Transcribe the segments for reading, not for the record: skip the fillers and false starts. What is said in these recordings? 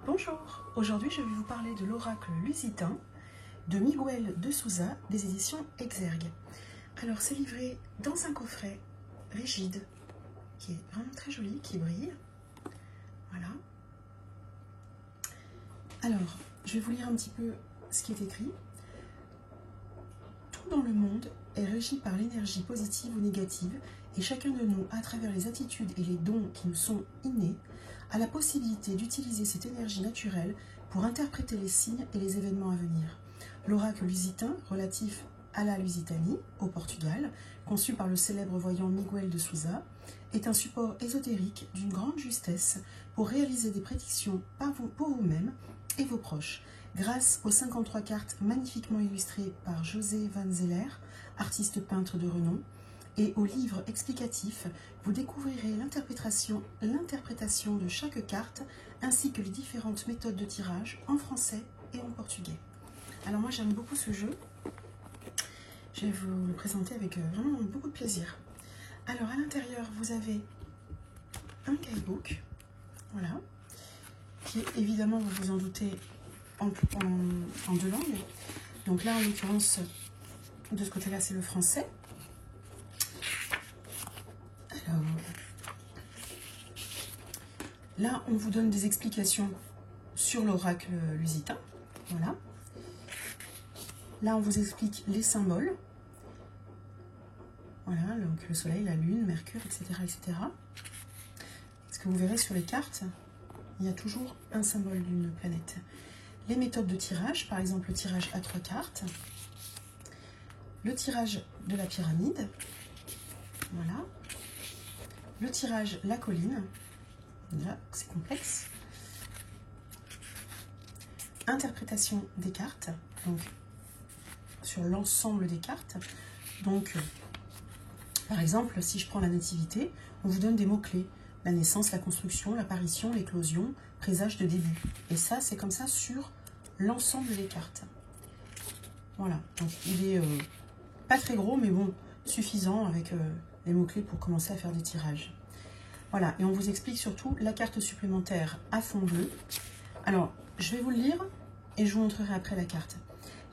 Bonjour, aujourd'hui je vais vous parler de l'oracle lusitain de Miguel de Souza des éditions Exergue. Alors c'est livré dans un coffret rigide qui est vraiment très joli, qui brille. Voilà. Alors je vais vous lire un petit peu ce qui est écrit. Tout dans le monde est régi par l'énergie positive ou négative et chacun de nous, à travers les attitudes et les dons qui nous sont innés, a la possibilité d'utiliser cette énergie naturelle pour interpréter les signes et les événements à venir. L'oracle lusitain, relatif à la Lusitanie, au Portugal, conçu par le célèbre voyant Miguel de Souza, est un support ésotérique d'une grande justesse pour réaliser des prédictions pour vous-même et vos proches. Grâce aux 53 cartes magnifiquement illustrées par José Van Zeller, artiste peintre de renom, et au livre explicatif, vous découvrirez l'interprétation de chaque carte ainsi que les différentes méthodes de tirage en français et en portugais. Alors moi j'aime beaucoup ce jeu, je vais vous le présenter avec vraiment beaucoup de plaisir. Alors à l'intérieur vous avez un guidebook, voilà, qui est évidemment, vous vous en doutez, en deux langues. Donc là en l'occurrence, de ce côté là c'est le français. Alors, là, on vous donne des explications sur l'oracle lusitain. Voilà. Là, on vous explique les symboles. Voilà, donc le soleil, la lune, Mercure, etc., etc. Ce que vous verrez sur les cartes, il y a toujours un symbole d'une planète. Les méthodes de tirage, par exemple le tirage à 3 cartes. Le tirage de la pyramide. Voilà. Le tirage la colline, là c'est complexe. Interprétation des cartes, donc sur l'ensemble des cartes. Donc par exemple, si je prends la nativité, on vous donne des mots-clés. La naissance, la construction, l'apparition, l'éclosion, présage de début. Et ça, c'est comme ça sur l'ensemble des cartes. Voilà, donc il est pas très gros, mais bon, suffisant avec les mots-clés pour commencer à faire des tirages. Voilà, et on vous explique surtout la carte supplémentaire à fond bleu. Alors, je vais vous le lire et je vous montrerai après la carte.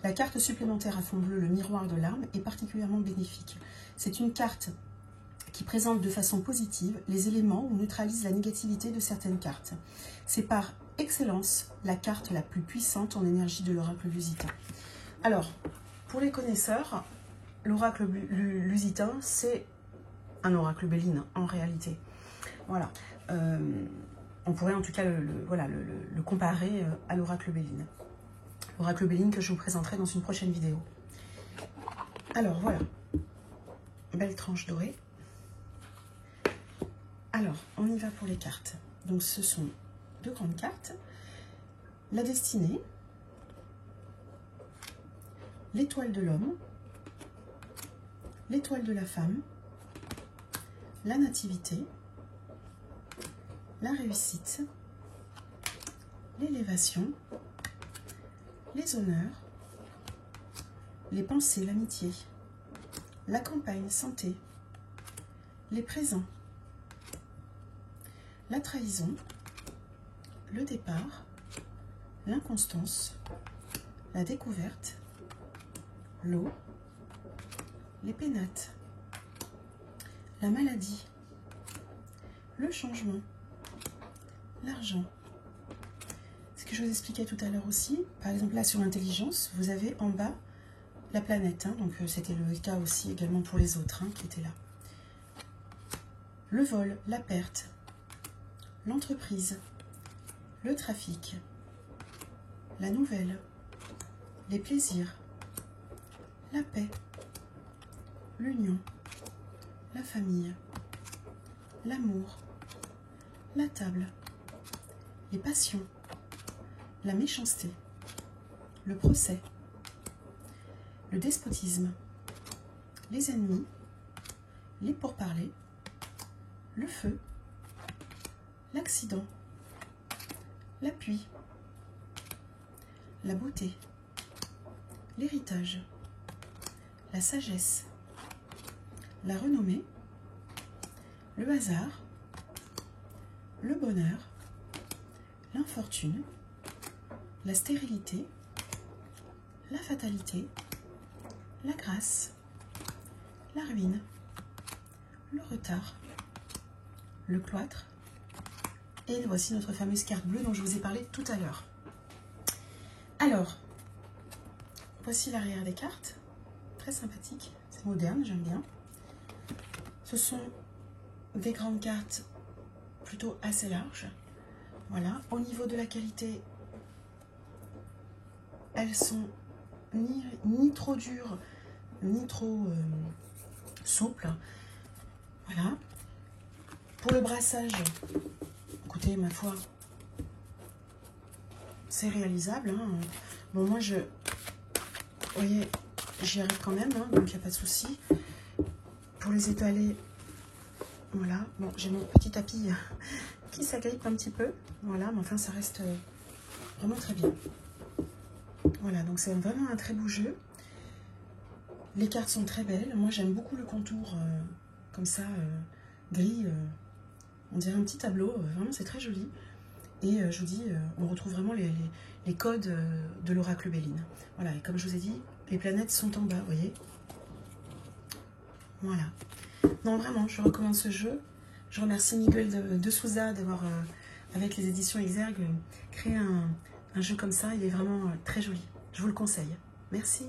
La carte supplémentaire à fond bleu, le miroir de l'arme, est particulièrement bénéfique. C'est une carte qui présente de façon positive les éléments ou neutralise la négativité de certaines cartes. C'est par excellence la carte la plus puissante en énergie de l'oracle lusitain. Alors, pour les connaisseurs, l'oracle lusitain, c'est un oracle béline en réalité. Voilà. On pourrait en tout cas le comparer à l'oracle béline. L'oracle béline que je vous présenterai dans une prochaine vidéo. Alors voilà, belle tranche dorée. Alors, on y va pour les cartes. Donc ce sont deux grandes cartes. La destinée, l'étoile de l'homme, l'étoile de la femme, la nativité, la réussite, l'élévation, les honneurs, les pensées, l'amitié, la campagne, santé, les présents, la trahison, le départ, l'inconstance, la découverte, l'eau, les pénates, la maladie, le changement, l'argent. Ce que je vous expliquais tout à l'heure aussi, par exemple là sur l'intelligence, vous avez en bas la planète, hein, donc c'était le cas aussi également pour les autres qui étaient là. Le vol, la perte, l'entreprise, le trafic, la nouvelle, les plaisirs, la paix, l'union, la famille, l'amour, la table, les passions, la méchanceté, le procès, le despotisme, les ennemis, les pourparlers, le feu, l'accident, l'appui, la beauté, l'héritage, la sagesse, la renommée, le hasard, le bonheur, l'infortune, la stérilité, la fatalité, la grâce, la ruine, le retard, le cloître. Et voici notre fameuse carte bleue dont je vous ai parlé tout à l'heure. Alors, voici l'arrière des cartes. Très sympathique, c'est moderne, j'aime bien. Ce sont des grandes cartes plutôt assez larges. Voilà, au niveau de la qualité, elles sont ni trop dures, ni trop souples. Voilà. Pour le brassage, écoutez, ma foi, c'est réalisable. Hein. Bon, moi, vous voyez, j'y arrive quand même, hein, donc il n'y a pas de souci. Pour les étaler, voilà. Bon, j'ai mon petit tapis qui s'agrippe un petit peu. Voilà, mais enfin, ça reste vraiment très bien. Voilà, donc c'est vraiment un très beau jeu. Les cartes sont très belles. Moi, j'aime beaucoup le contour comme ça, gris. On dirait un petit tableau. Vraiment, c'est très joli. Et je vous dis, on retrouve vraiment les codes de l'oracle Béline. Voilà, et comme je vous ai dit, les planètes sont en bas, vous voyez. Voilà. Non, vraiment, je recommande ce jeu. Je remercie Miguel de Souza d'avoir, avec les éditions Exergue, créé un jeu comme ça. Il est vraiment très joli. Je vous le conseille. Merci.